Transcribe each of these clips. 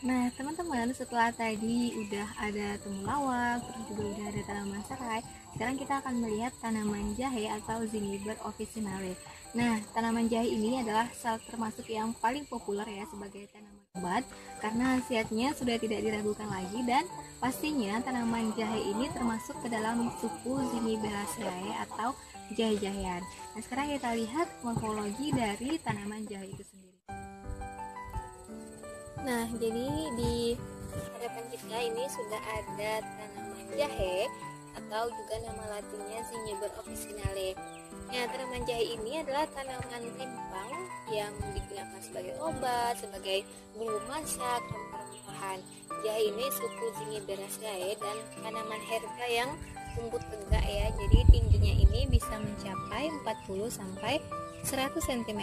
Nah, teman-teman, setelah tadi udah ada temulawak, terus juga udah ada tanaman serai, sekarang kita akan melihat tanaman jahe atau Zingiber officinale. Nah, tanaman jahe ini adalah termasuk yang paling populer ya sebagai tanaman obat karena khasiatnya sudah tidak diragukan lagi, dan pastinya tanaman jahe ini termasuk ke dalam suku Zingiberaceae atau jahe-jahean. Nah, sekarang kita lihat morfologi dari tanaman jahe itu sendiri. Nah, jadi di hadapan kita ini sudah ada tanaman jahe atau juga nama latinnya Zingiber officinale. Nah, tanaman jahe ini adalah tanaman rimpang yang digunakan sebagai obat, sebagai bumbu masak, rempah-rempahan. Jahe ini suku Zingiberaceae dan tanaman herba yang tumbuh tegak ya. Jadi tingginya ini bisa mencapai 40 sampai 100 cm.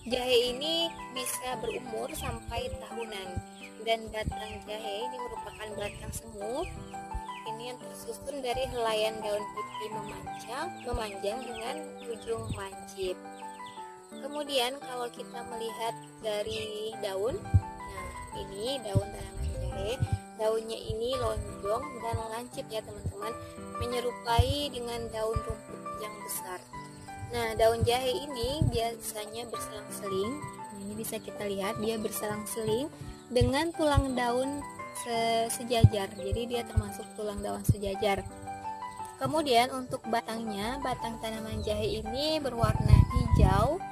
Jahe ini bisa berumur sampai tahunan, dan batang jahe ini merupakan batang semu ini yang tersusun dari helaian daun pipih memanjang dengan ujung lancip. Kemudian kalau kita melihat dari daun, nah ini daun tanaman jahe, daunnya ini lonjong dan lancip ya teman-teman, menyerupai dengan daun rumput yang besar. Nah, daun jahe ini biasanya berselang-seling. Nah, ini bisa kita lihat dia berselang-seling dengan tulang daun sejajar. Jadi dia termasuk tulang daun sejajar. Kemudian untuk batangnya, batang tanaman jahe ini berwarna hijau.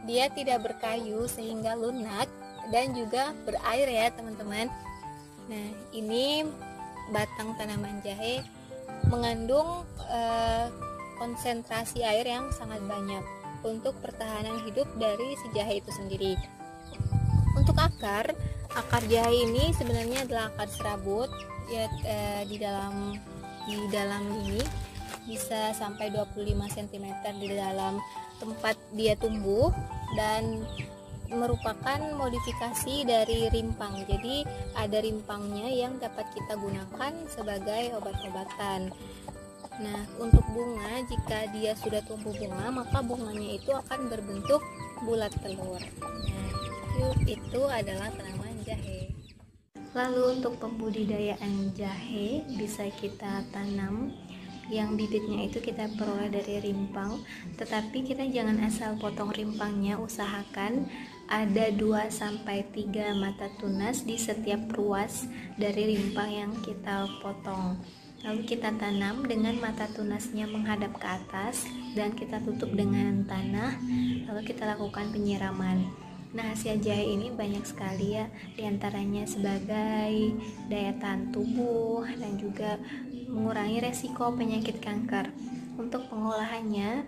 Dia tidak berkayu sehingga lunak dan juga berair ya, teman-teman. Nah, ini batang tanaman jahe mengandung konsentrasi air yang sangat banyak untuk pertahanan hidup dari si jahe itu sendiri. Untuk akar jahe ini sebenarnya adalah akar serabut ya, di dalam ini bisa sampai 25 cm di dalam tempat dia tumbuh, dan merupakan modifikasi dari rimpang. Jadi ada rimpangnya yang dapat kita gunakan sebagai obat-obatan. Nah, untuk bunga, jika dia sudah tumbuh bunga, maka bunganya itu akan berbentuk bulat telur. Nah, itu adalah tanaman jahe. Lalu untuk pembudidayaan jahe bisa kita tanam, yang bibitnya itu kita peroleh dari rimpang, tetapi kita jangan asal potong rimpangnya, usahakan ada 2-3 mata tunas di setiap ruas dari rimpang yang kita potong. Lalu kita tanam dengan mata tunasnya menghadap ke atas dan kita tutup dengan tanah, lalu kita lakukan penyiraman. Nah, hasil jahe ini banyak sekali ya, diantaranya sebagai daya tahan tubuh dan juga mengurangi resiko penyakit kanker. Untuk pengolahannya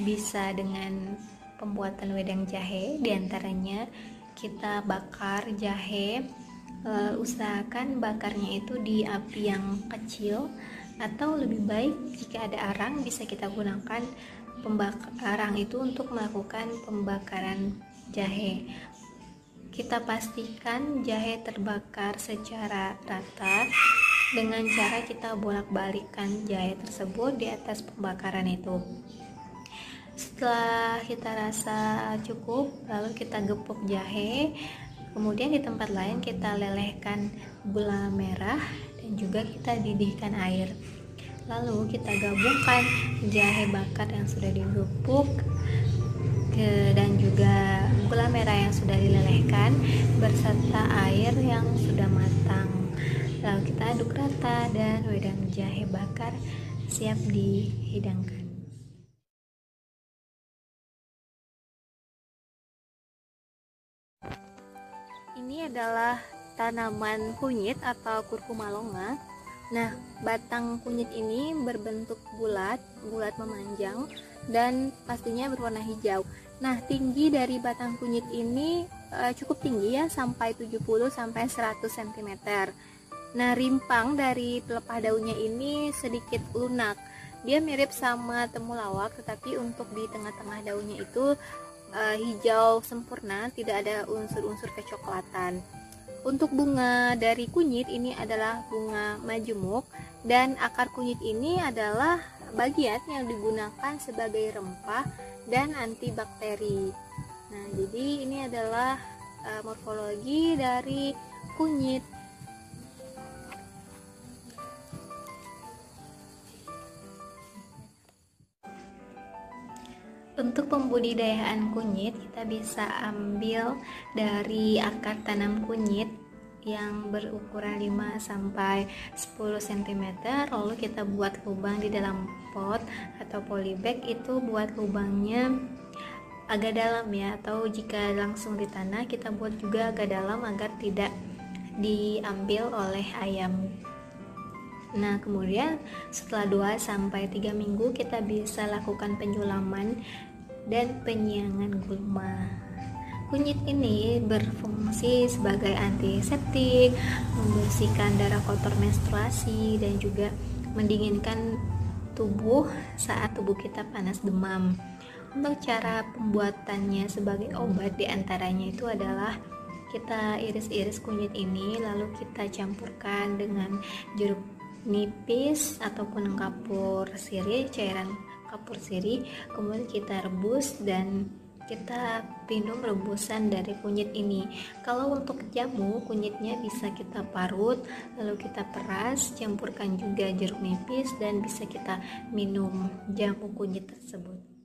bisa dengan pembuatan wedang jahe, diantaranya kita bakar jahe. Usahakan bakarnya itu di api yang kecil, atau lebih baik jika ada arang bisa kita gunakan arang itu untuk melakukan pembakaran jahe. Kita pastikan jahe terbakar secara rata dengan cara kita bolak-balikkan jahe tersebut di atas pembakaran itu. Setelah kita rasa cukup, lalu kita gepuk jahe. Kemudian di tempat lain kita lelehkan gula merah dan juga kita didihkan air. Lalu kita gabungkan jahe bakar yang sudah digepuk dan juga gula merah yang sudah dilelehkan berserta air yang sudah matang. Lalu kita aduk rata dan wedang jahe bakar siap dihidangkan. Ini adalah tanaman kunyit atau curcuma longa. Nah, batang kunyit ini berbentuk bulat memanjang dan pastinya berwarna hijau. Nah, tinggi dari batang kunyit ini cukup tinggi ya, sampai 70 sampai 100 cm. Nah, rimpang dari pelepah daunnya ini sedikit lunak. Dia mirip sama temulawak, tetapi untuk di tengah-tengah daunnya itu hijau sempurna, tidak ada unsur-unsur kecoklatan. Untuk bunga dari kunyit ini adalah bunga majemuk, dan akar kunyit ini adalah bagian yang digunakan sebagai rempah dan antibakteri. Nah, jadi ini adalah morfologi dari kunyit. Untuk pembudidayaan kunyit, kita bisa ambil dari akar tanam kunyit yang berukuran 5 sampai 10 cm, lalu kita buat lubang di dalam pot atau polybag. Itu buat lubangnya agak dalam ya, atau jika langsung di tanah kita buat juga agak dalam agar tidak diambil oleh ayam. Nah, kemudian setelah 2 sampai 3 minggu kita bisa lakukan penyulaman dan penyiangan gulma. Kunyit ini berfungsi sebagai antiseptik, membersihkan darah kotor menstruasi, dan juga mendinginkan tubuh saat tubuh kita panas demam. Untuk cara pembuatannya sebagai obat diantaranya itu adalah kita iris-iris kunyit ini, lalu kita campurkan dengan jeruk nipis ataupun kapur sirih, cairan kapur sirih, kemudian kita rebus dan kita minum rebusan dari kunyit ini. Kalau untuk jamu, kunyitnya bisa kita parut, lalu kita peras, campurkan juga jeruk nipis, dan bisa kita minum jamu kunyit tersebut.